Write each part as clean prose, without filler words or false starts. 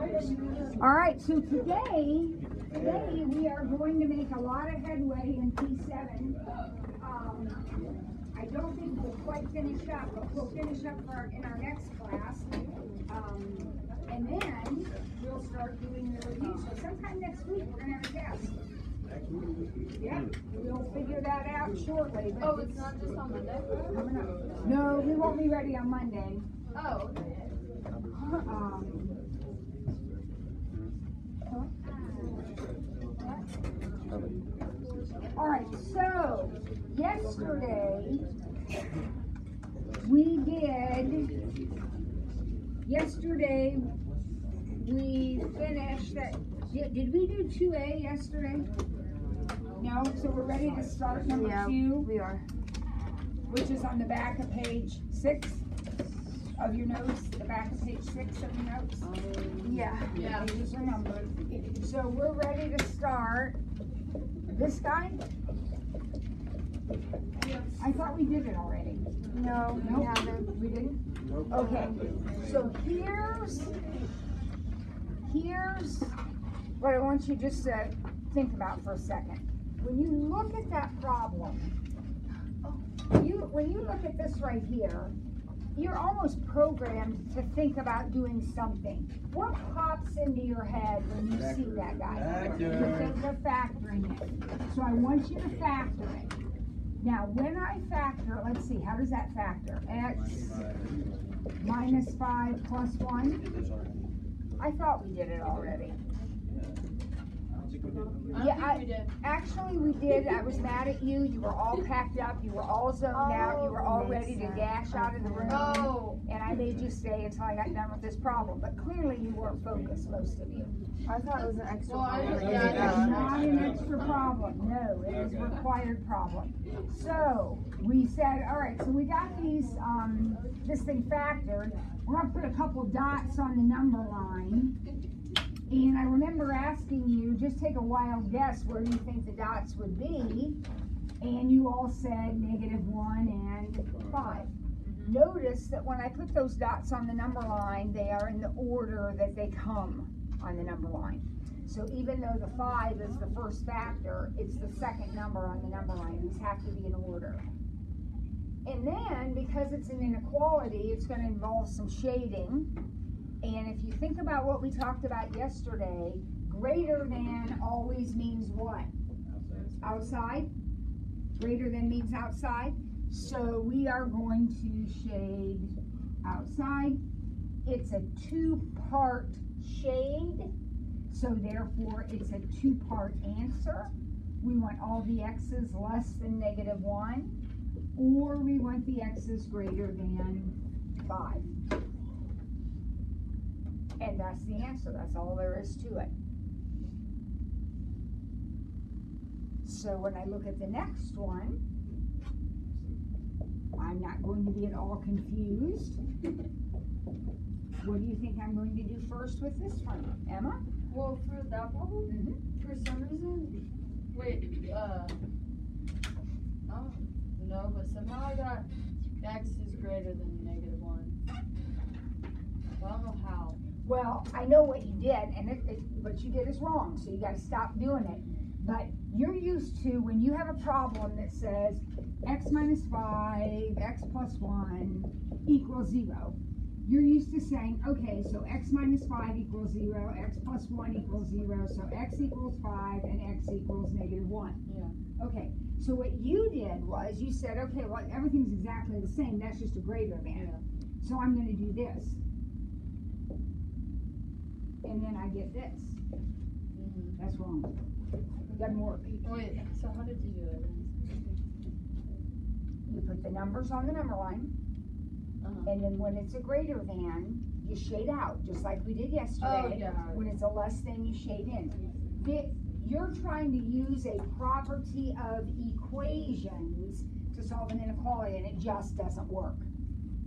All right, so today we are going to make a lot of headway in P7. I don't think we'll quite finish up, but we'll finish up in our next class. And then we'll start doing the review. So sometime next week we're going to have a test. Yeah, we'll figure that out shortly. Oh, it's not just on Monday? Coming up. No, we won't be ready on Monday. Oh, okay. All right, so yesterday we finished that. Did we do 2A yesterday? No, so we're ready to start number 2. We are. Which is on the back of page 6 of your notes, the back of page 6 of your notes. Yeah. Pages are numbered. So we're ready to start. This guy? Yes. I thought we did it already. No, we haven't. We didn't? Okay. So here's what I want you just to think about for a second. When you look at that problem, when you look at this right here, you're almost programmed to think about doing something. What pops into your head when you see that guy? You think of factoring it. So I want you to factor it. Now, when I factor, let's see, how does that factor? X minus 5 plus 1. I thought we did it already. Actually we did. I was mad at you. You were all packed up. You were all zoned out. You were all ready to dash out of the room. And I made you stay until I got done with this problem. But clearly you weren't focused, most of you. I thought it was an extra problem. It's not an extra problem. No, it is a required problem. So we said, all right, so we got these, this thing factored. We're going to put a couple dots on the number line. And I remember asking you, just take a wild guess where you think the dots would be. And you all said -1 and 5. Notice that when I put those dots on the number line, they are in the order that they come on the number line. So even though the 5 is the first factor, it's the second number on the number line. These have to be in order. And then, because it's an inequality, it's going to involve some shading. And if you think about what we talked about yesterday, greater than always means what? Outside? Greater than means outside. So we are going to shade outside. It's a 2-part shade. So therefore it's a 2-part answer. We want all the x's less than -1, or we want the x's greater than 5. And that's the answer. That's all there is to it. So when I look at the next one, I'm not going to be at all confused. What do you think I'm going to do first with this one, Emma? Well, for that problem, for some reason, I don't know, but somehow I got x is greater than -1. I don't know how. Well, I know what you did, and what you did is wrong, so you got to stop doing it. But you're used to, when you have a problem that says x minus 5, x plus 1 equals 0, you're used to saying, okay, so x minus 5 equals 0, x plus 1 equals 0, so x equals 5, and x equals -1. Yeah. Okay, so what you did was you said, okay, well, everything's exactly the same, that's just a greater than. Yeah. So I'm going to do this. And then I get this. That's wrong. Doesn't work. Wait, so how did you do it? You put the numbers on the number line, and then when it's a greater than, you shade out, just like we did yesterday. Oh, yeah. When it's a less than, you shade in. You're trying to use a property of equations to solve an inequality, and it just doesn't work.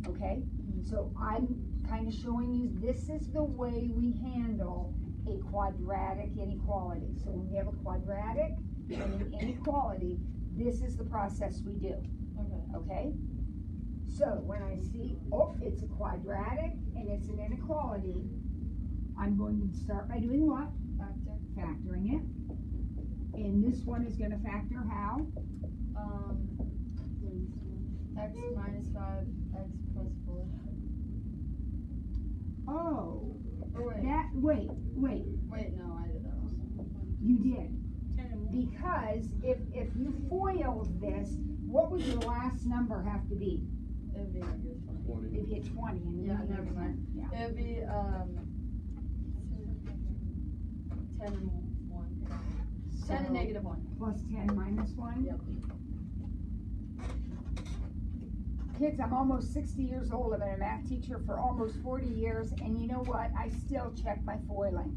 Okay? So I'm kind of showing you this is the way we handle a quadratic inequality. So when we have a quadratic and an inequality, this is the process we do. Okay? So when I see, oh, it's a quadratic and it's an inequality, I'm going to start by doing what? Factor. Factoring it. And this one is going to factor how? X minus 5, X plus 4. Oh. Or wait. Wait. Wait, no, I did that wrong. You did. Because if you FOILed this, what would your last number have to be? It would be a good 20. It'd be a 20. And Yeah, never mind. Yeah. It would be 10 and 1. 10 and negative 1. Plus 10 minus 1? Yep. Kids, I'm almost 60 years old. I've been a math teacher for almost 40 years, and you know what? I still check my FOILing,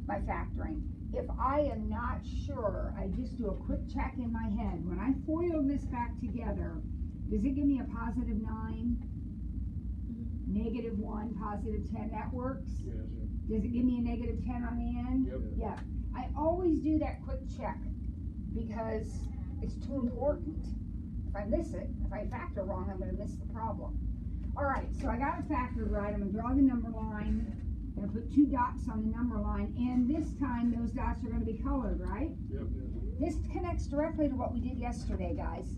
my factoring. If I am not sure, I just do a quick check in my head. When I FOIL this back together, does it give me a positive 9? Negative 1, positive 10, that works? Yes. Does it give me a negative 10 on the end? Yep. Yeah. I always do that quick check because it's too important. If I miss it, if I factor wrong, I'm going to miss the problem. All right, so I got it factored right. I'm going to draw the number line. I'm going to put 2 dots on the number line, and this time those dots are going to be colored, right? Yep. This connects directly to what we did yesterday, guys.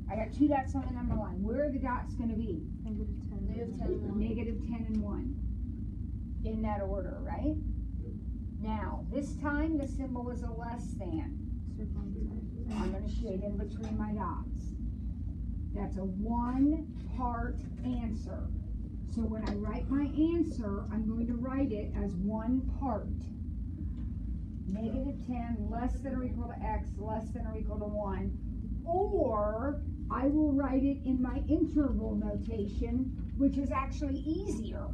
I got 2 dots on the number line. Where are the dots going to be? Negative 10 and 1. Negative 10 and 1. In that order, right? Now, this time the symbol is a less than. I'm going to shade in between my dots. That's a 1-part answer. So when I write my answer, I'm going to write it as 1 part. Negative 10 less than or equal to x less than or equal to 1. Or I will write it in my interval notation, which is actually easier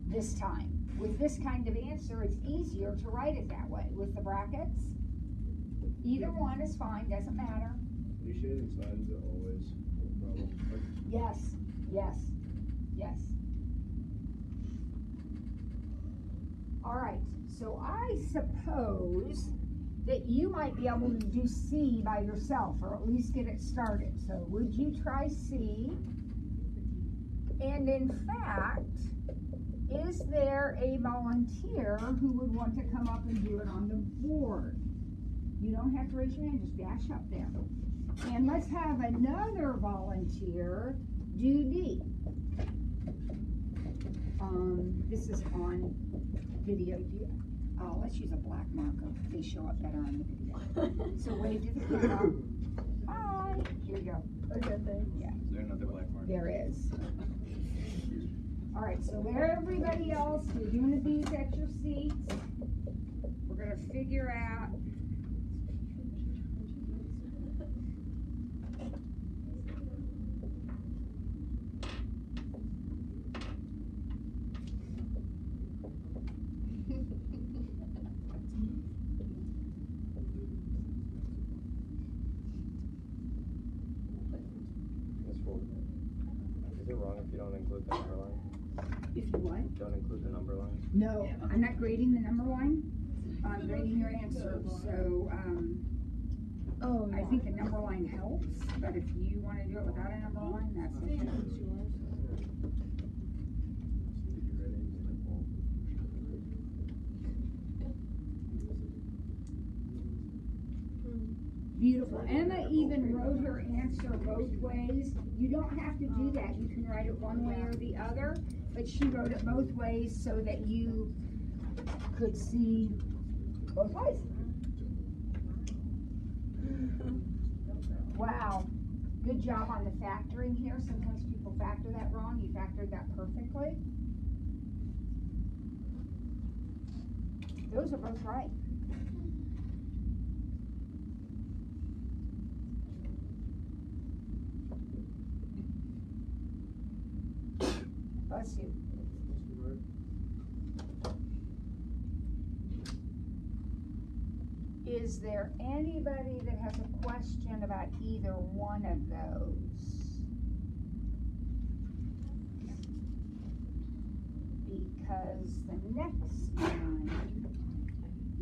this time. With this kind of answer, it's easier to write it that way. With the brackets, either one is fine, doesn't matter. Are shading signs are always a problem? Yes. All right, so I suppose that you might be able to do C by yourself, or at least get it started. So would you try C? And in fact, is there a volunteer who would want to come up and do it on the board? You don't have to raise your hand, just dash up there. And let's have another volunteer do D. This is on video. Let's use a black marker. They show up better on the video. So wave to the camera. Hi. Here we go. Okay, thanks. Is Yeah. there another black mark? There is. All right, so everybody else, you're doing these at your seats. We're going to figure out. Is it wrong if you don't include the number line? If you what? Don't include the number line? No, I'm not grading the number line. I'm grading your answer. So I think the number line helps, but if you want to do it without a number line, that's okay. Beautiful. Emma even wrote her answer both ways. You don't have to do that. You can write it one way or the other, but she wrote it both ways so that you could see both ways. Wow. Good job on the factoring here. Sometimes people factor that wrong. You factored that perfectly. Those are both right. Bless you. Is there anybody that has a question about either one of those? Because the next one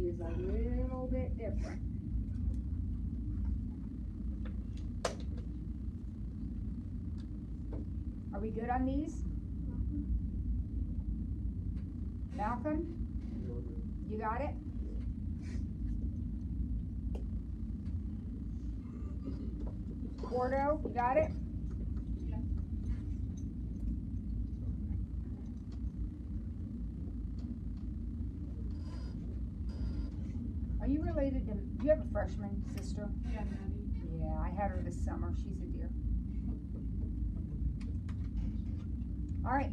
is a little bit different. Are we good on these? Malcolm, you got it? Gordo, you got it? Yeah. Are you related to, do you have a freshman sister? Yeah, Maddie. Yeah, I had her this summer. She's a dear. All right.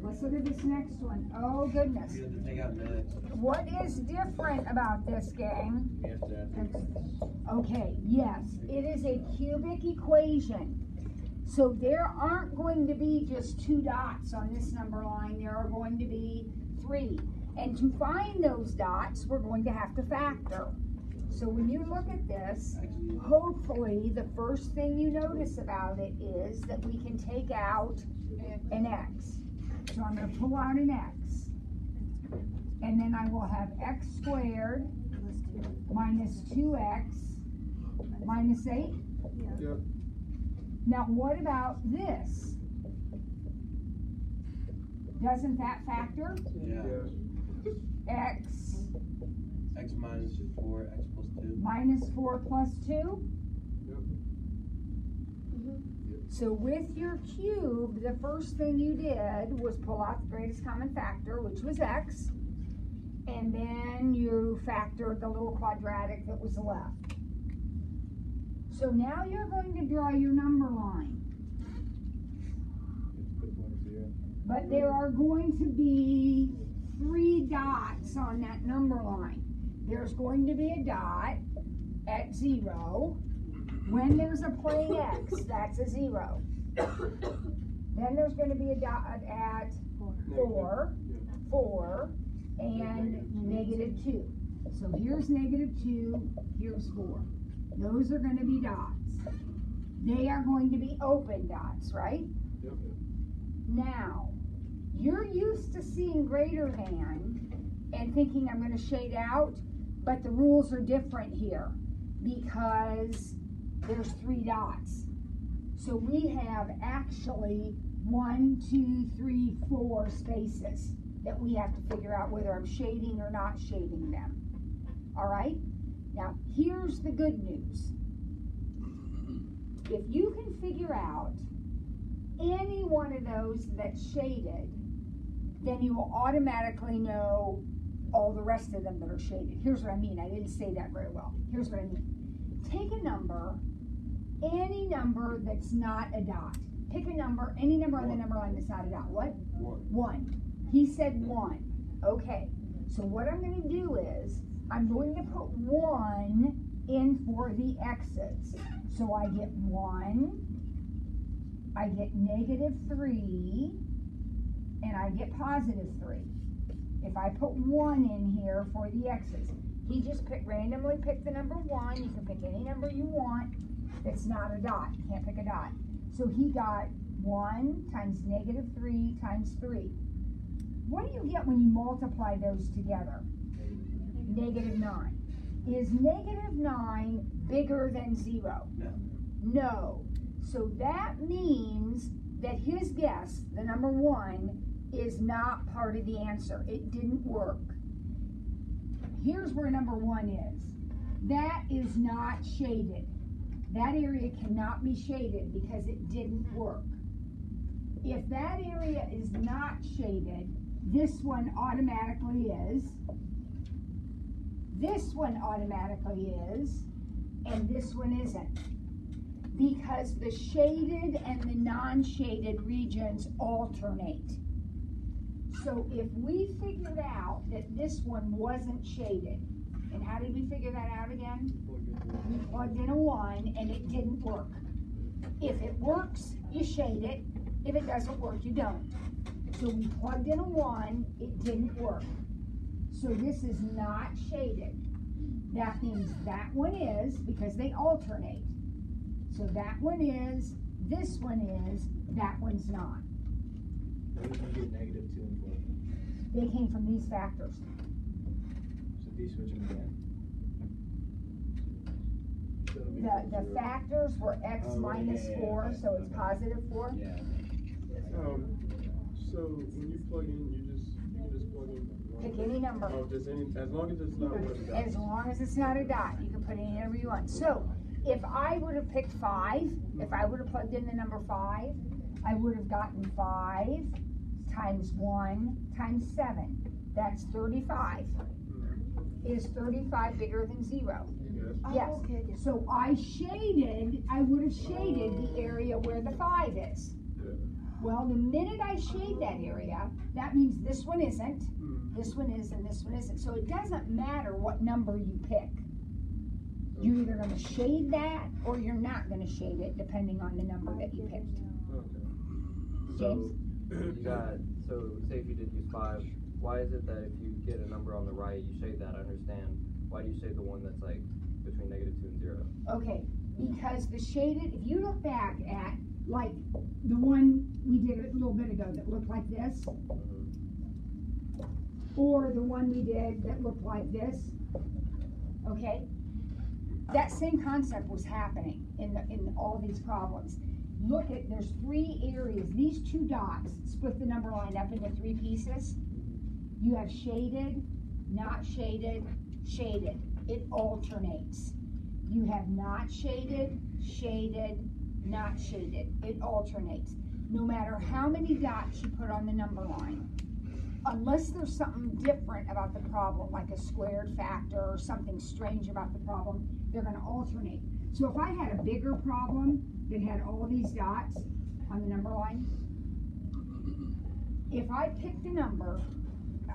Let's look at this next one. Oh, goodness. You have to take out next. What is different about this, gang? You have to add Okay, yes, it is a cubic equation. So there aren't going to be just 2 dots on this number line. There are going to be 3. And to find those dots, we're going to have to factor. So when you look at this, hopefully the first thing you notice about it is that we can take out an x. So I'm going to pull out an x. And then I will have x squared minus 2x minus 8. Yep. Now what about this? Doesn't that factor? Yeah. X X minus 4, X plus 2. minus 4 plus 2? Yep. So with your cube, the first thing you did was pull out the greatest common factor, which was x, and then you factored the little quadratic that was left. So now you're going to draw your number line. But there are going to be 3 dots on that number line. There's going to be a dot at 0. When there's a plain x, that's a 0. Then there's going to be a dot at 4, and negative 2. So here's negative 2, here's 4. Those are going to be dots. They are going to be open dots, right? Yep. Now, you're used to seeing greater than and thinking I'm going to shade out, but the rules are different here because there's 3 dots. So we have actually 1, 2, 3, 4 spaces that we have to figure out whether I'm shading or not shading them. All right? Now, here's the good news. If you can figure out any one of those that's shaded, then you will automatically know all the rest of them that are shaded. Here's what I mean. I didn't say that very well. Here's what I mean. Take a number, any number that's not a dot. Pick a number, any number on the number line that's not a dot. What? 1. He said 1. Okay. So what I'm going to do is I'm going to put 1 in for the x's. So I get 1, I get negative 3, and I get positive 3. If I put 1 in here for the x's, he just randomly picked the number 1. You can pick any number you want that's not a dot. You can't pick a dot. So he got 1 times negative 3 times 3. What do you get when you multiply those together? Negative 9. Is negative 9 bigger than 0? No. No. So that means that his guess, the number 1, is not part of the answer. It didn't work. Here's where number 1 is. That is not shaded. That area cannot be shaded because it didn't work. If that area is not shaded, this one automatically is. This one automatically is, and this one isn't. Because the shaded and the non-shaded regions alternate. So if we figured out that this one wasn't shaded, and how did we figure that out again? We plugged in a 1 and it didn't work. If it works, you shade it. If it doesn't work, you don't. So we plugged in a 1, it didn't work. So this is not shaded. That means that one is, because they alternate. So that one is, this one is, that one's not. Where did you get negative 2 and 4? They came from these factors. So if you switch them again. the factors were x minus 4, so it's positive 4. Yeah. So when you plug in, you just plug in one. Pick any number. Oh, just any, as long as it's not one of the dots. As long as it's not a dot, you can put any number you want. So, if I would have picked 5, if I would have plugged in the number 5, I would have gotten 5 times 1 times 7. That's 35. Is 35 bigger than 0? Yes. Oh, okay. So I would have shaded the area where the 5 is. Well, the minute I shade that area, that means this one isn't, this one is, and this one isn't. So it doesn't matter what number you pick. You're either going to shade that or you're not going to shade it, depending on the number that you picked. So so say if you did use 5, why is it that if you get a number on the right, you shade that? I understand. Why do you shade the one that's like between -2 and 0? Okay, because the shaded, if you look back at like the one we did a little bit ago that looked like this, or the one we did that looked like this, okay, that same concept was happening in all these problems. Look at, there's 3 areas. These 2 dots split the number line up into 3 pieces. You have shaded, not shaded, shaded. It alternates. You have not shaded, shaded, not shaded. It alternates. No matter how many dots you put on the number line, unless there's something different about the problem, like a squared factor or something strange about the problem, they're going to alternate. So if I had a bigger problem that had all these dots on the number line, if I picked a number,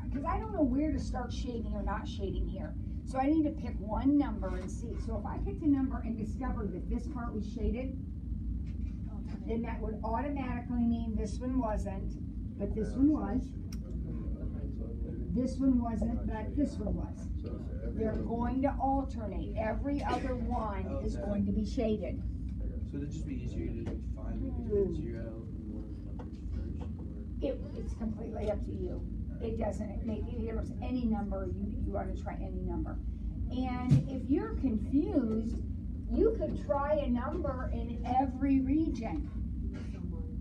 because I don't know where to start shading or not shading here, so I need to pick one number and see. So if I picked a number and discovered that this part was shaded, then that would automatically mean this one wasn't, but this one was. This one wasn't, but this one was. They're going to alternate. Every other one is going to be shaded. So it'd just be easier to find if it's 0 and one of the numbers first, or? It's completely up to you. It doesn't make any difference. Any number, you want to try any number. And if you're confused, you could try a number in every region.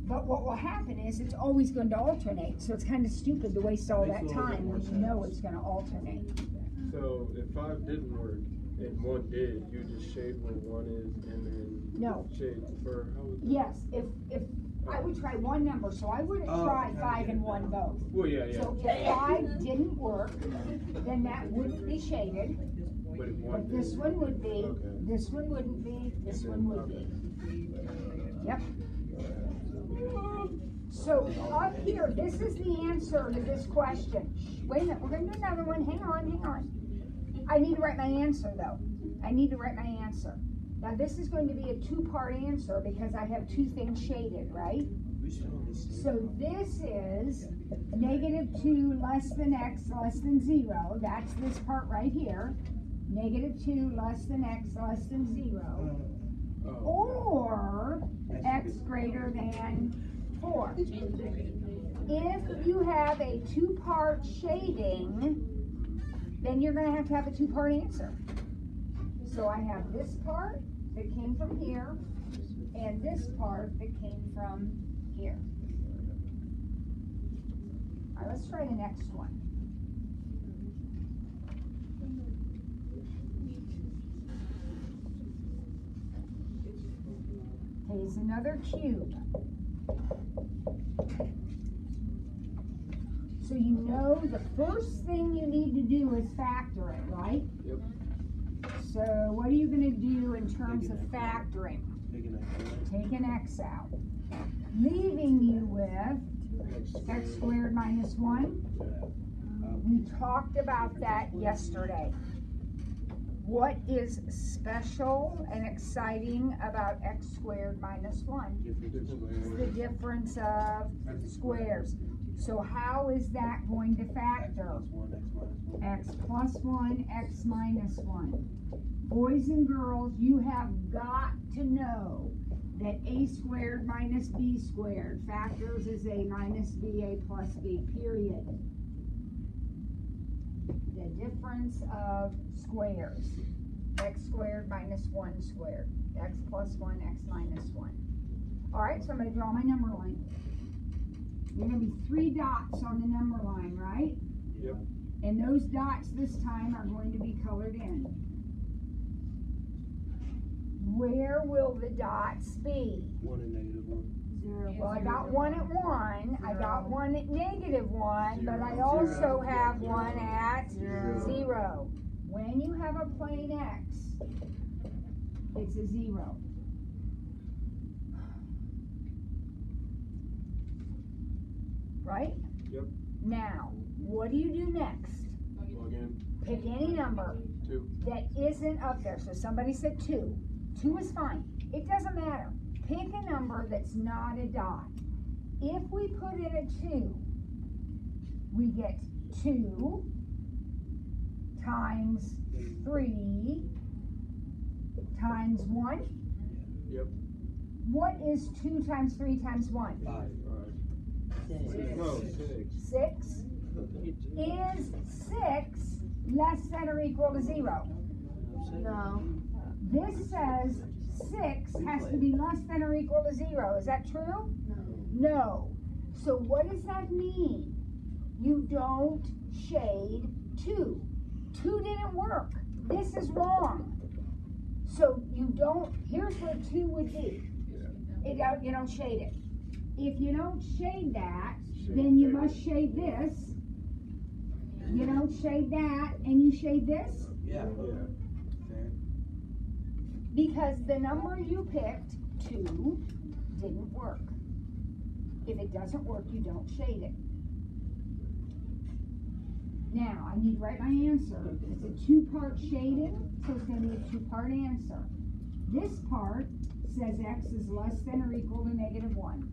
But what will happen is it's always going to alternate. So it's kind of stupid to waste all that time when you know it's going to alternate. So if 5 didn't work and 1 did, you just shade where 1 is and then shade for how would that? Yes, if I would try one number, so I wouldn't try 5 and 1 both. Well, yeah. So if 5 didn't work, then that wouldn't be shaded. But this one would be, this one wouldn't be, this one would be. Yep. So up here, this is the answer to this question. Wait a minute, we're going to do another one. Hang on. I need to write my answer though. I need to write my answer. Now this is going to be a 2-part answer because I have 2 things shaded, right? So this is -2 less than x less than 0. That's this part right here. -2 less than x less than 0. Or x greater than 4. If you have a 2-part shading, then you're going to have a 2-part answer. So I have this part that came from here, and this part that came from here. All right, let's try the next one. Okay, it's another cube. So you know the first thing you need to do is factor it, right? Yep. So what are you going to do in terms of factoring? Take an x. Take an x out. Leaving you with x squared minus 1. We talked about that yesterday. What is special and exciting about x squared minus 1? It's the difference of squares. So how is that going to factor? X plus 1, x minus 1. Boys and girls, you have got to know that a squared minus b squared factors as a minus b, a plus b, period. The difference of squares. x squared minus 1 squared, x plus 1, x minus 1. All right, so I'm going to draw my number line. There are going to be 3 dots on the number line, right? Yep. And those dots this time are going to be colored in. Where will the dots be? 1 and negative 1. 0. Well, I got 1 at 1, I got 1 at negative 1, but I also have 1 at 0. When you have a plane X, it's a 0. Right? Yep. Now, what do you do next? Plug in. Pick any number 2. that isn't up there. So somebody said 2. 2 is fine. It doesn't matter. Pick a number that's not a dot. If we put in a 2, we get 2 times 3 times 1. Yep. What is 2 times 3 times 1? 5. No, 6. 6. Is 6 less than or equal to 0? No. This says 6 has to be less than or equal to 0. Is that true? No. So what does that mean? You don't shade 2. 2 didn't work. This is wrong. So you don't, here's where 2 would be. You don't shade it. If you don't shade that, then you must shade this. You don't shade that, and you shade this. Yeah. Yeah. Fair. Because the number you picked, 2, didn't work. If it doesn't work, you don't shade it. Now, I need to write my answer. It's a 2-part shading, so it's going to be a 2-part answer. This part says x is less than or equal to negative 1.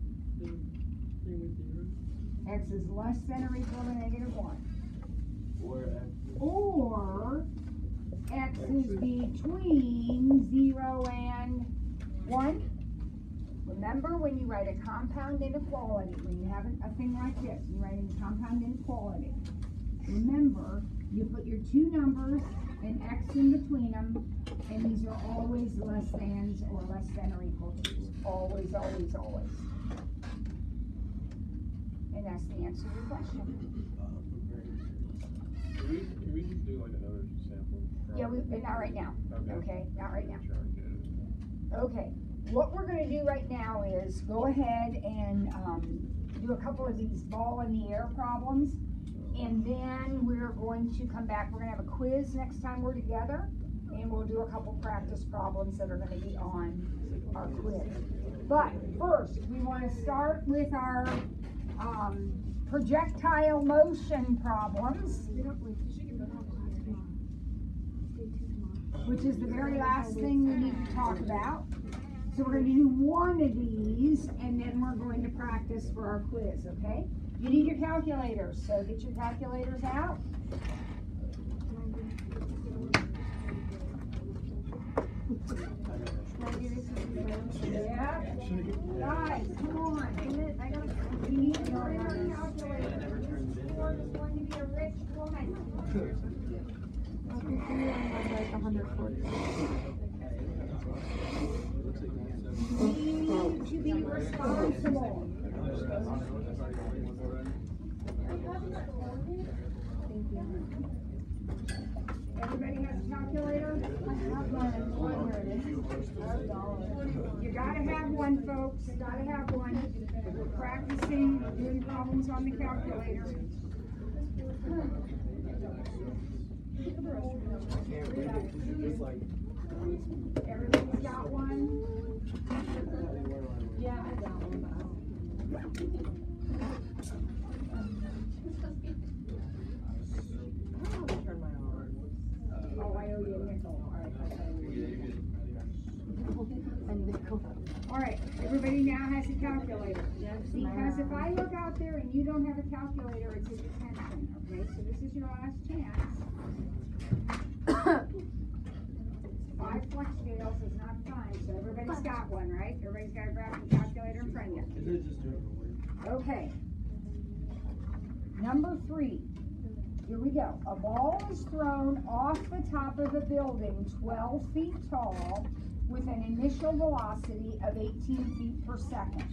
X is less than or equal to negative 1. Or x is between 0 and 1. Remember, when you write a compound inequality, when you have a thing like this, you write a compound inequality. Remember, you put your 2 numbers and x in between them, and these are always less thans or less than or equal to. Always, always, always. And that's the answer to your question. Can we just do like another sample? Yeah, not right now. Okay, not right now. Try and get it. Okay, what we're going to do right now is go ahead and do a couple of these ball in the air problems, and then we're going to come back. We're going to have a quiz next time we're together, and we'll do a couple practice problems that are going to be on our quiz. But first, we want to start with our projectile motion problems, which is the very last thing we need to talk about. So we're going to do one of these, and then we're going to practice for our quiz, okay? You need your calculators, so get your calculators out. Yeah. Guys, come on. We need to learn our calculators. This board is going to be a rich woman. Need to be responsible. Everybody has a calculator? You gotta have one, folks. You gotta have one. We're practicing doing problems on the calculator. Everybody's got one? Yeah, I got one. Oh, I owe you a nickel. All right, everybody now has a calculator. Because if I look out there and you don't have a calculator, it's a detention, okay? So this is your last chance. 5 flex scales is not fine, so everybody's got one, right? Everybody's got to grab the calculator in front of you. Okay. Number 3. here we go. A ball is thrown off the top of a building 12 feet tall with an initial velocity of 18 feet per second.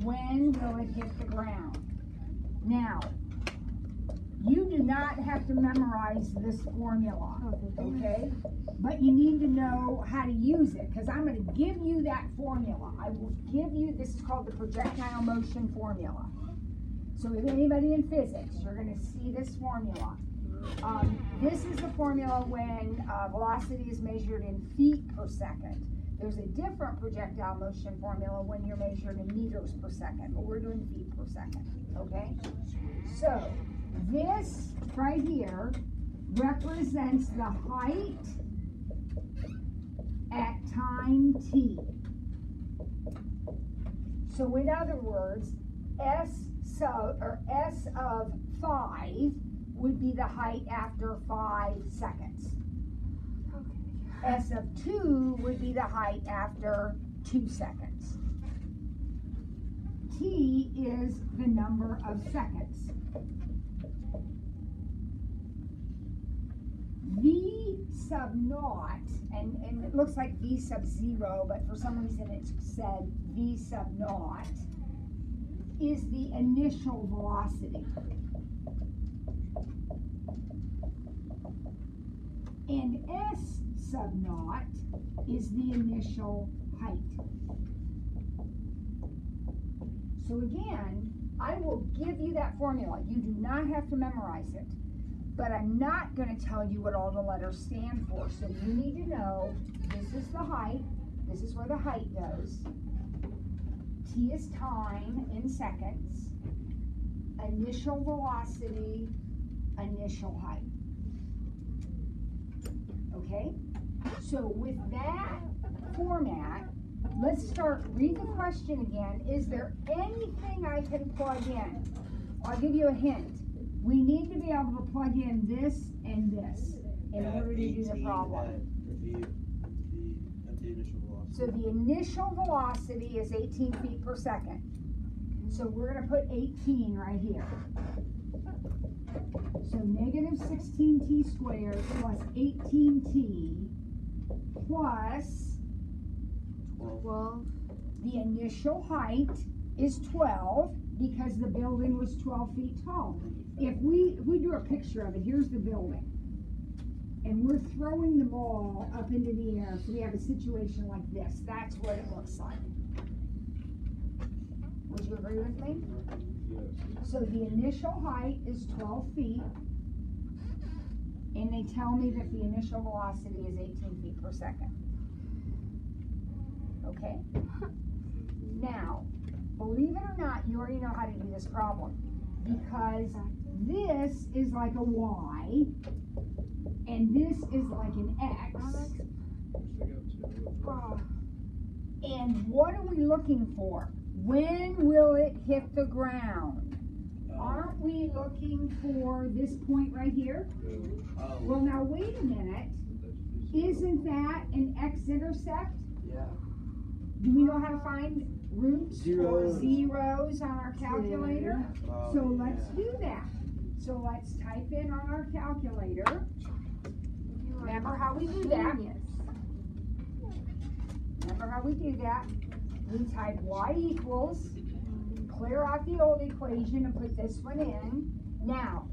When will it hit the ground? Now, you do not have to memorize this formula, okay? But you need to know how to use it, because I'm going to give you that formula. I will give you, this is called the projectile motion formula. So if anybody in physics, you're going to see this formula. This is the formula when velocity is measured in feet per second. There's a different projectile motion formula when you're measured in meters per second, but we're doing feet per second, okay? So this right here represents the height at time t. So in other words, S of 5 would be the height after 5 seconds. S of 2 would be the height after 2 seconds. T is the number of seconds. V sub naught, and it looks like V sub 0, but for some reason it said V sub naught, is the initial velocity. And S sub naught is the initial height. So again, I will give you that formula. You do not have to memorize it. But I'm not going to tell you what all the letters stand for. So you need to know this is the height. This is where the height goes. T is time in seconds. Initial velocity, initial height. Okay? So with that format, let's start. Read the question again. Is there anything I can plug in? I'll give you a hint. We need to be able to plug in this and this in order to do the problem. So the initial velocity is 18 feet per second. So we're going to put 18 right here. So negative 16t squared plus 18t plus 12. The initial height is 12 because the building was 12 feet tall. If we do a picture of it, here's the building. And we're throwing the ball up into the air, so we have a situation like this. That's what it looks like. Would you agree with me? Yes. So the initial height is 12 feet. And they tell me that the initial velocity is 18 feet per second. Okay? Now, believe it or not, you already know how to do this problem. Because this is like a Y, and this is like an X. And what are we looking for? When will it hit the ground? Aren't we looking for this point right here? Well, now wait a minute. Isn't that an x-intercept? Yeah. Do we know how to find roots or Zeros. zeros on our calculator? So yeah. let's do that. So let's type in on our calculator. Remember how we do that? Remember how we do that? We type y equals, clear out the old equation and put this one in. Now,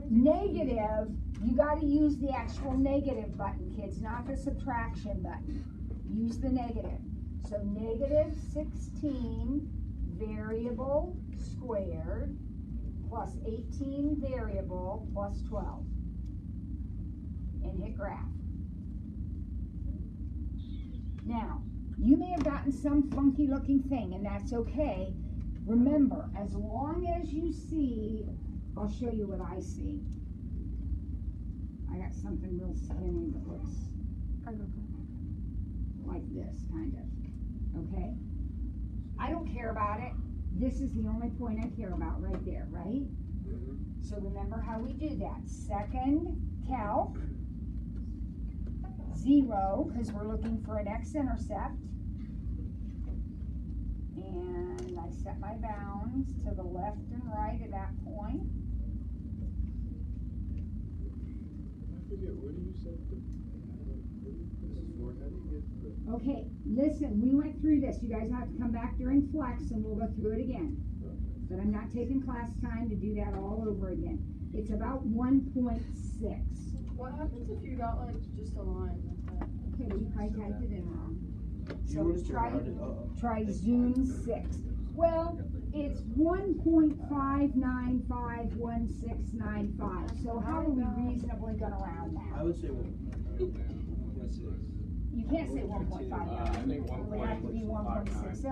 negative, you got to use the actual negative button, kids, not the subtraction button. Use the negative. So negative 16 variable squared plus 18 variable plus 12. And hit graph. Now, you may have gotten some funky looking thing, and that's okay. Remember, as long as you see, I'll show you what I see. I got something real skinny that looks like this, kind of. Okay? I don't care about it. This is the only point I care about right there, right? So remember how we do that. Second calc, 0, because we're looking for an x-intercept. And I set my bounds to the left and right at that point. forget, what do you set the, this is for, how do you get the? Okay, listen, we went through this. You guys have to come back during flex and we'll go through it again. But I'm not taking class time to do that all over again. It's about 1.6. What happens if you got like just a line like that? Okay, well, you probably typed it in wrong. You So want us to try, round it up? try Zoom 6. Well, it's 1.5951695. So how are we reasonably gonna round I that? would say 1.6. You can't say 1.5. I think It would have to be 1.60.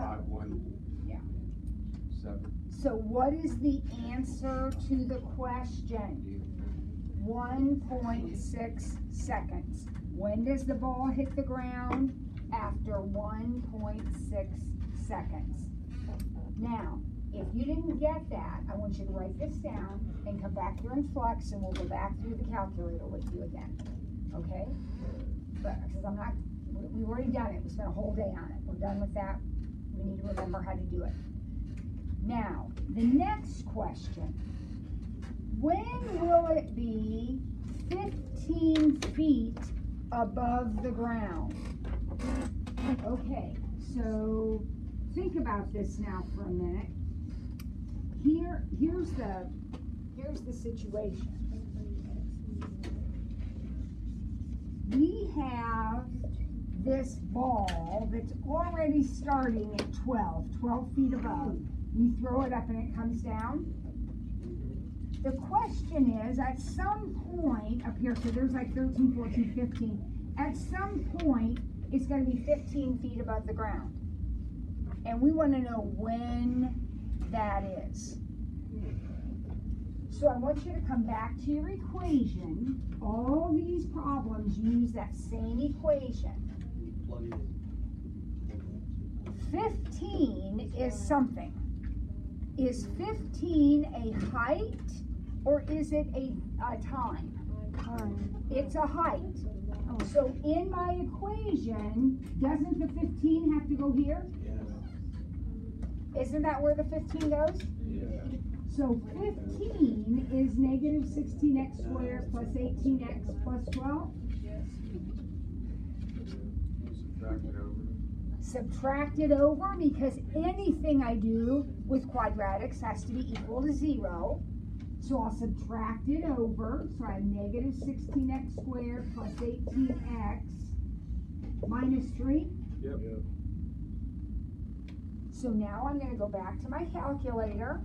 1.5951.7. So what is the answer to the question? 1.6 seconds. When does the ball hit the ground? After 1.6 seconds. Now, if you didn't get that, I want you to write this down and come back here in flex and we'll go back through the calculator with you again. Okay? But, because I'm not, we've already done it. We spent a whole day on it. We're done with that. We need to remember how to do it. Now, the next question. When will it be 15 feet above the ground? Okay, so think about this now for a minute. Here's the situation. We have this ball that's already starting at 12 feet above. We throw it up and it comes down. The question is, at some point up here, so there's like 13, 14, 15, at some point, it's going to be 15 feet above the ground. And we want to know when that is. So I want you to come back to your equation. All these problems use that same equation. Plug it in. 15 is something. Is 15 a height or is it a time? It's a height. So in my equation, doesn't the 15 have to go here? Yeah. Isn't that where the 15 goes? Yeah. So 15 is negative 16x squared plus 18x plus 12. Subtract it over. Subtract it over because anything I do with quadratics has to be equal to 0. So I'll subtract it over. So I have negative 16x squared plus 18x minus 3. Yep. So now I'm going to go back to my calculator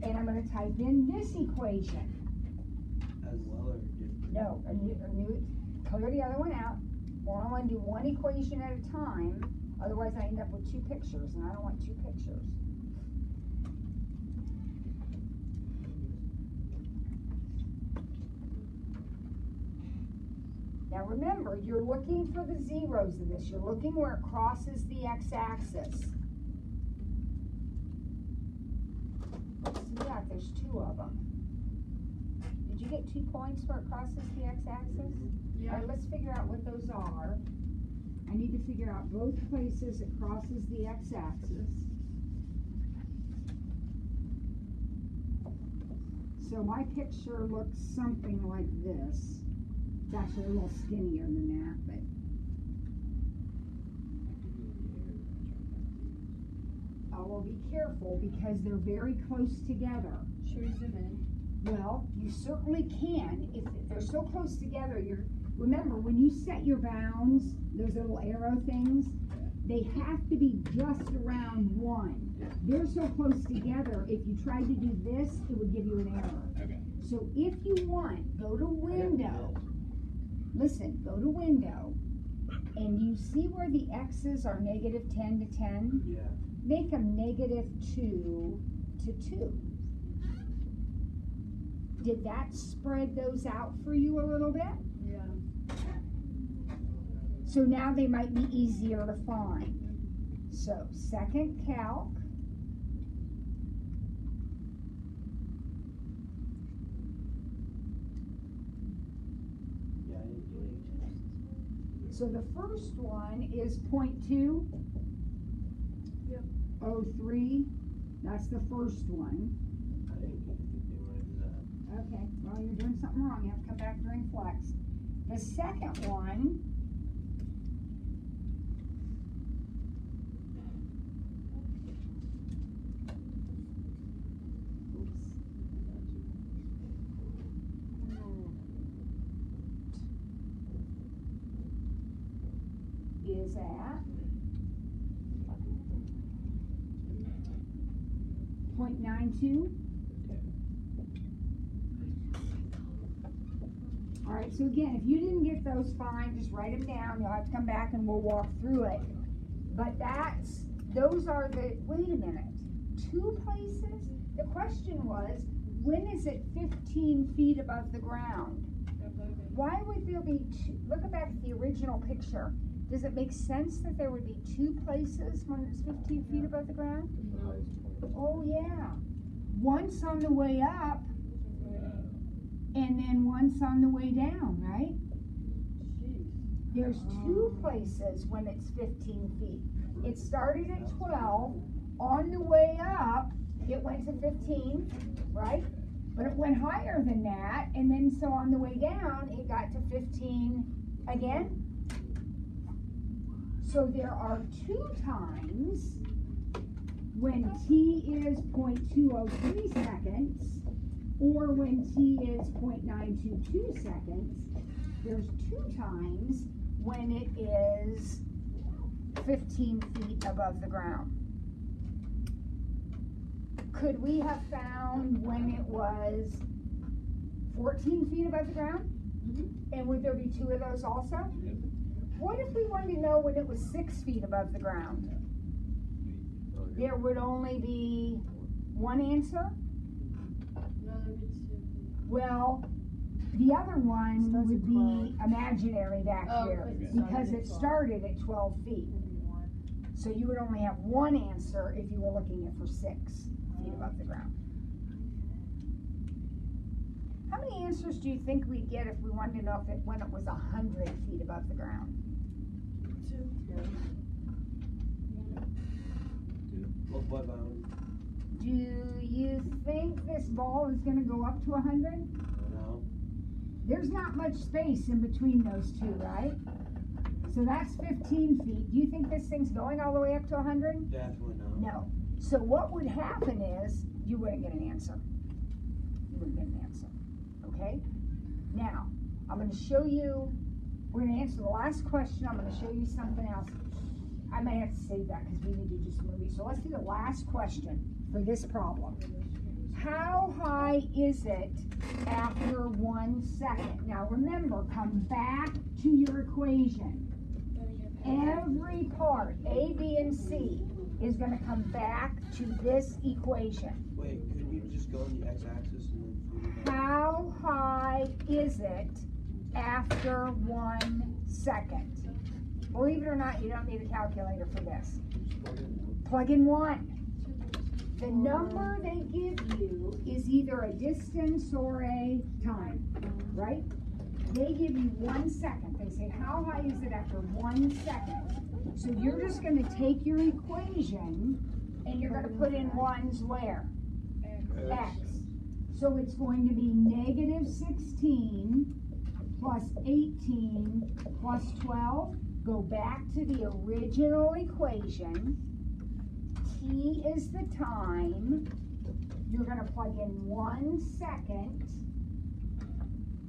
and I'm going to type in this equation. As well or different? No, clear the other one out. Well, I want to do one equation at a time. Otherwise I end up with two pictures and I don't want two pictures. Now remember, you're looking for the zeros of this. You're looking where it crosses the x-axis. See that? There's two of them. Did you get 2 points where it crosses the x-axis? Yeah. All right, let's figure out what those are. I need to figure out both places it crosses the x-axis. So my picture looks something like this. It's actually a little skinnier than that, but oh, well, be careful because they're very close together. Should we zoom in? Well, you certainly can. If they're so close together, remember when you set your bounds, those little arrow things, they have to be just around 1. They're so close together, if you tried to do this, it would give you an error. Okay. So if you want, go to window. Listen, go to window, and you see where the x's are negative 10 to 10? Yeah. Make them negative 2 to 2. Did that spread those out for you a little bit? Yeah. So now they might be easier to find. So second calc. Yeah, I didn't do it. So the first one is 0.2. Yep. 03. That's the first one. I didn't get anything right for that. Okay, well, you're doing something wrong. You have to come back during flex. The second one is at 0.92. All right, so again, if you didn't get those, fine, just write them down. You'll have to come back and we'll walk through it. But those are the, wait a minute, 2 places? The question was, when is it 15 feet above the ground? Why would there be look back at the original picture. Does it make sense that there would be 2 places when it's 15 feet above the ground? Oh yeah. Once on the way up, and then once on the way down, right? There's 2 places when it's 15 feet. It started at 12. On the way up, it went to 15, right? But it went higher than that, and then so on the way down, it got to 15 again. So there are 2 times when t is 0.203 seconds, or when t is 0.922 seconds. There's 2 times when it is 15 feet above the ground. Could we have found when it was 14 feet above the ground? And would there be 2 of those also? What if we wanted to know when it was 6 feet above the ground? There would only be 1 answer? No, there'd be 2. Well, the other one would be imaginary back here because it started at 12 feet. So you would only have 1 answer if you were looking at for 6 feet above the ground. How many answers do you think we'd get if we wanted to know when it was 100 feet above the ground? 2. What bound? Do you think this ball is going to go up to 100? No. There's not much space in between those 2, right? So that's 15 feet. Do you think this thing's going all the way up to 100? Definitely no. No. So what would happen is you wouldn't get an answer. You wouldn't get an answer. Okay? Now, I'm going to show you, we're going to answer the last question. I'm going to show you something else. I may have to save that because we need to do some movies. So let's do the last question for this problem. How high is it after 1 second? Now remember, come back to your equation. Every part, A, B, and C, is going to come back to this equation. Wait, could you just go on the x-axis and then How high is it after 1 second? Believe it or not, you don't need a calculator for this. Plug in 1. The number they give you is either a distance or a time, right? They give you 1 second. They say, how high is it after 1 second? So you're just going to take your equation and you're going to put in ones where? X. So it's going to be negative 16 plus 18 plus 12. Go back to the original equation. T is the time. You're going to plug in 1 second.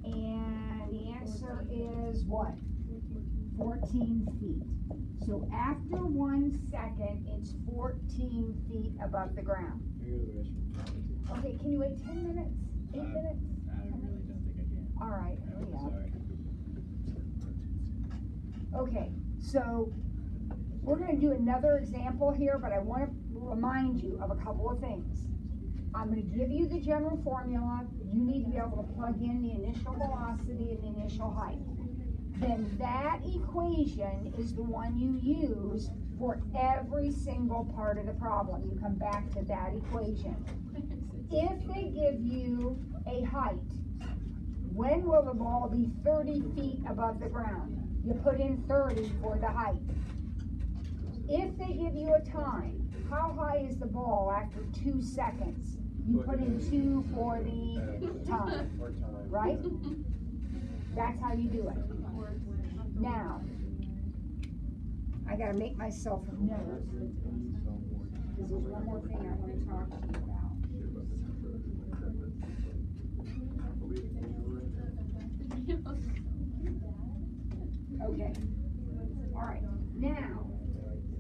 And the answer is what? 14 feet. So after 1 second, it's 14 feet above the ground. Okay, can you wait 10 minutes? 8 minutes? I really don't think I can. All right, hurry up. Sorry. Okay, so we're going to do another example here, but I want to remind you of a couple of things. I'm going to give you the general formula. You need to be able to plug in the initial velocity and the initial height. Then that equation is the one you use for every single part of the problem. You come back to that equation. If they give you a height, when will the ball be 30 feet above the ground? You put in 30 for the height. If they give you a time, how high is the ball after 2 seconds? you put in 2 for the time, Or time. right? That's how you do it. Now, I gotta make myself a note, because there's one more thing I want to talk to you about. Okay. All right. Now,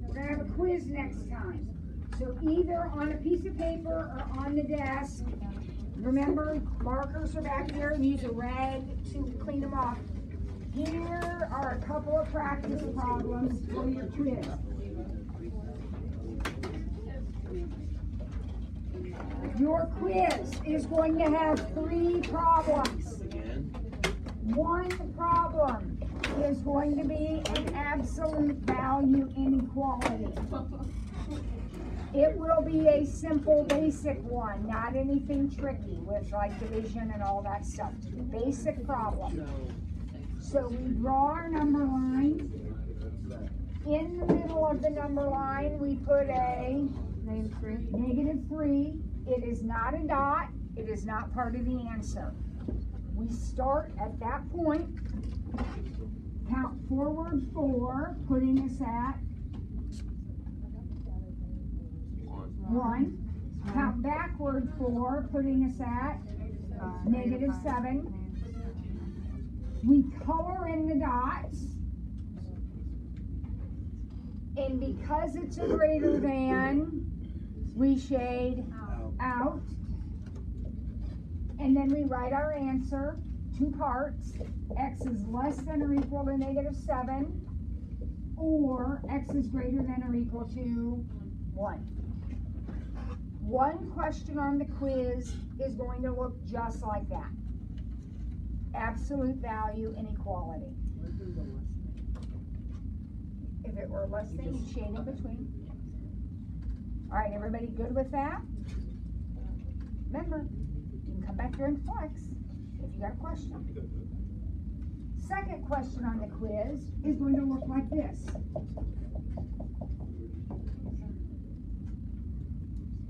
we're gonna have a quiz next time. So either on a piece of paper or on the desk. Remember, markers are back here, and use a rag to clean them off. Here are a couple of practice problems for your quiz. Your quiz is going to have 3 problems. One problem is going to be an absolute value inequality. It will be a simple, basic one, not anything tricky with like division and all that stuff. Basic problem. So we draw our number line. In the middle of the number line, we put a -3. It is not a dot. It is not part of the answer. We start at that point, count forward 4, putting us at 1. Count backward 4, putting us at -7. We color in the dots. And because it's a greater than, we shade out. And then we write our answer, 2 parts. X is less than or equal to -7, or X is greater than or equal to 1. One question on the quiz is going to look just like that. Absolute value inequality. If it were less than, you'd shade in between. All right, everybody good with that? Remember, you can come back here and flex if you got a question. Second question on the quiz is going to look like this.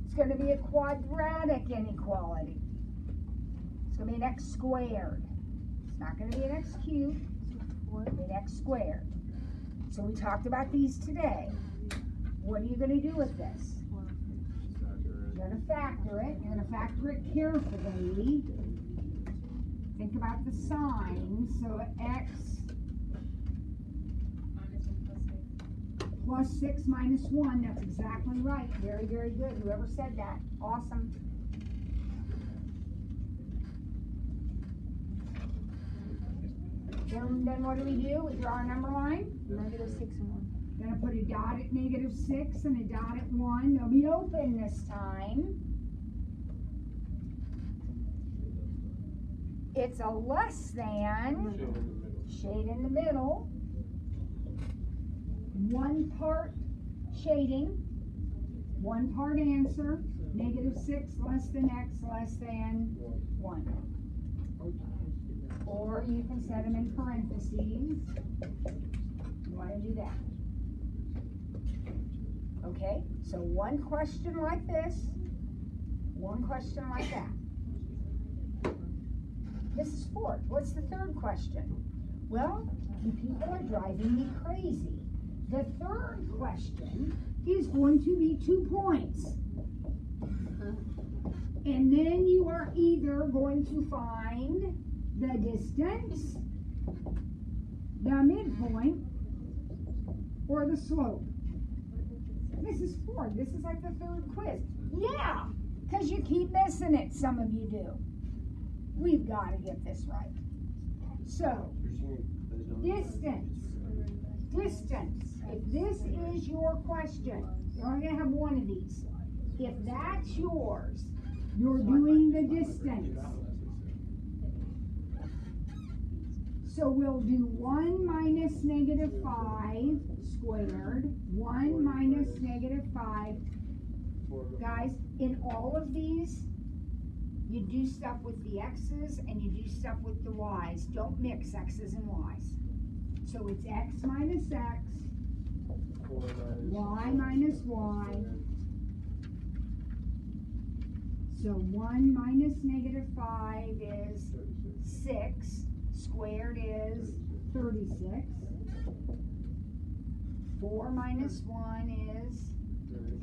It's going to be a quadratic inequality. It's going to be an x squared. It's not going to be an x cubed. It's going to be an x squared. So we talked about these today. What are you going to do with this? You're going to factor it. You're going to factor it carefully. Think about the signs. So x plus 6 minus 1. That's exactly right. Very, very good. Whoever said that. Awesome. Then what do? We draw our number line. -6 and 1. Gonna put a dot at -6 and a dot at 1. They'll be open this time. It's a less than, shade in the middle. 1 part shading, 1 part answer. -6 less than x less than 1. Or you can set them in parentheses. You want to do that. Okay, so one question like this, one question like that. Mrs. Ford, what's the third question? Well, you people are driving me crazy. The third question is going to be 2 points. And then you are either going to find the distance, the midpoint, or the slope. Mrs. Ford, this is like the third quiz. Yeah, because you keep missing it, some of you do. We've got to get this right. So, distance. If this is your question, you're only going to have one of these. If that's yours, you're doing the distance. So we'll do 1 minus -5 squared, 1 minus -5. Guys, in all of these, you do stuff with the x's and you do stuff with the y's. Don't mix x's and y's. So it's x minus x, y minus y, So 1 minus negative 5 is 6. Squared is 36. 4 minus 1 is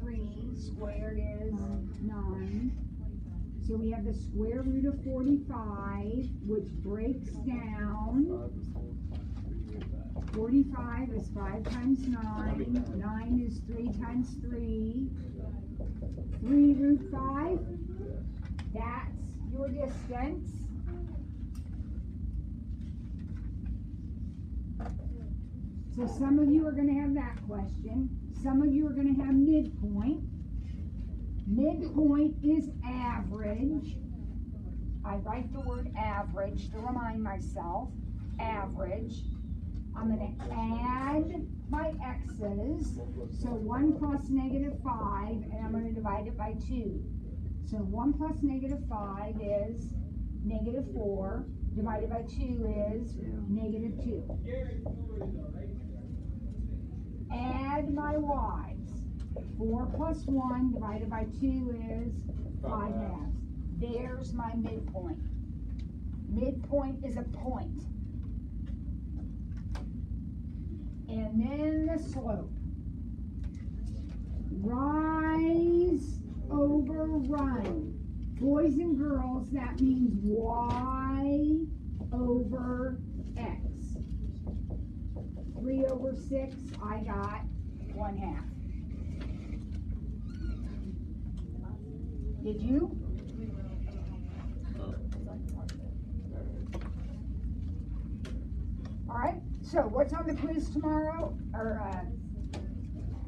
3. Squared is 9. So we have the square root of 45, which breaks down. 45 is 5 times 9. 9 is 3 times 3. 3 root 5. That's your distance. So some of you are going to have that question. Some of you are going to have midpoint. Midpoint is average. I write the word average to remind myself. Average. I'm going to add my x's. So 1 plus negative 5, and I'm going to divide it by 2. So 1 plus negative 5 is negative 4. Divided by 2 is negative 2. Add my y's. 4 plus 1 divided by 2 is 5 halves. There's my midpoint. Midpoint is a point. And then the slope. Rise over run. Boys and girls, that means y over x. 3 over 6, I got 1/2. Did you? All right, so what's on the quiz tomorrow? Or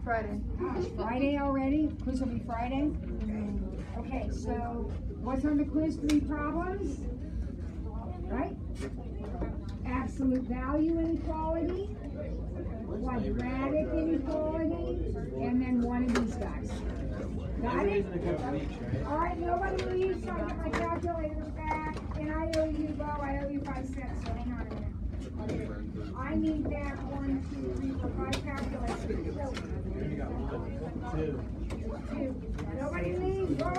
Friday. gosh, Friday already? Quiz will be Friday? Okay, so what's on the quiz? 3 problems, right? Absolute value inequality, quadratic inequality, and then one of these guys. Got it? All right, nobody leaves, so I get my calculators back, and I owe you 5 cents, so hang on a minute. I need back 1, 2, 3, 4, 5 calculators. Two. Nobody leaves. Whoa.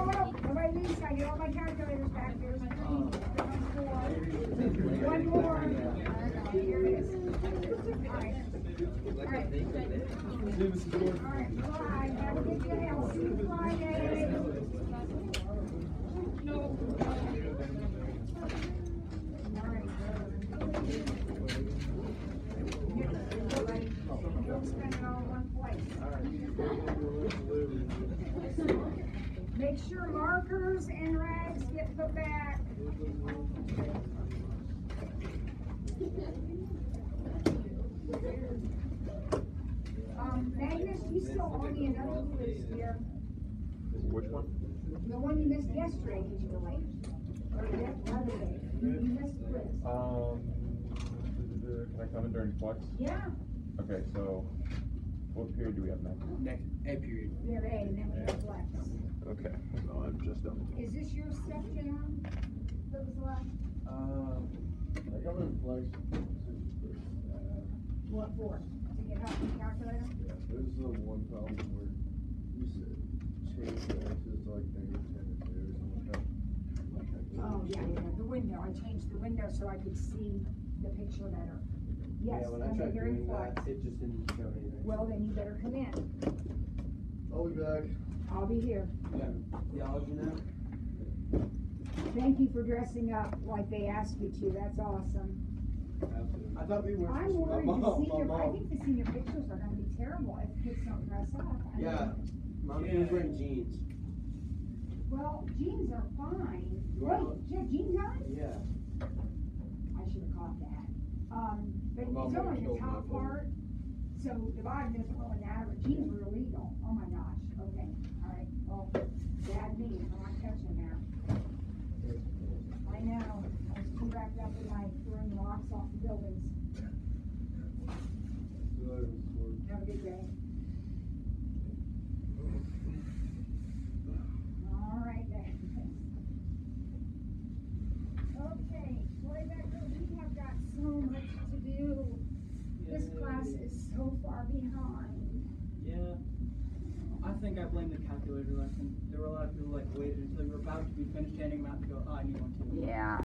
Nobody leaves. I get all my calculators back. There's 3. There's 4. 1 more. Here it is. All right. All right. Bye. Have a good day. I'll see you Friday. No. All right. Don't spend it all in one place. Make sure markers and rags get put back. Magnus, you still owe me another quiz here. Which one? The one you missed yesterday because you were late. Or the other day. You missed the quiz. Can I come in during flex? Yeah. Okay, so what period do we have next? Next A period. We have A and then we have flex. Okay, so I'm just done. Is this your stuff, John? That was left? I got my flex. What for? To get help with the calculator? Yeah, this is the one problem where you said change the x's to like negative 10 and 2 or something like that. Oh, yeah, the window. I changed the window so I could see the picture better. Yes, Yeah, when I and tried they're in doing flex. that, it just didn't show anything. Well, then you better come in. I'll be back. I'll be here. Yeah. Theology now? Thank you for dressing up like they asked you to. That's awesome. I thought we were. I'm worried I think the senior pictures are going to be terrible if kids don't dress up. Yeah. Mommy was wearing jeans. Well, jeans are fine. You Wait, are? you have jeans on? Yeah. I should have caught that. But Mom it's only would've the told top me. part, so the bottom doesn't really matter, but jeans were illegal. Oh my gosh, okay, all right, well, bad me, I'm not catching that. I know, I was too wrapped up in my throwing rocks off the buildings. Have a good day. All right then. Okay, boy, we have got so much to do. This class is so far behind. Yeah. I think I blame the calculator lesson. There were a lot of people like waited until you were about to be finished handing them out to go, oh, I need one too. Yeah.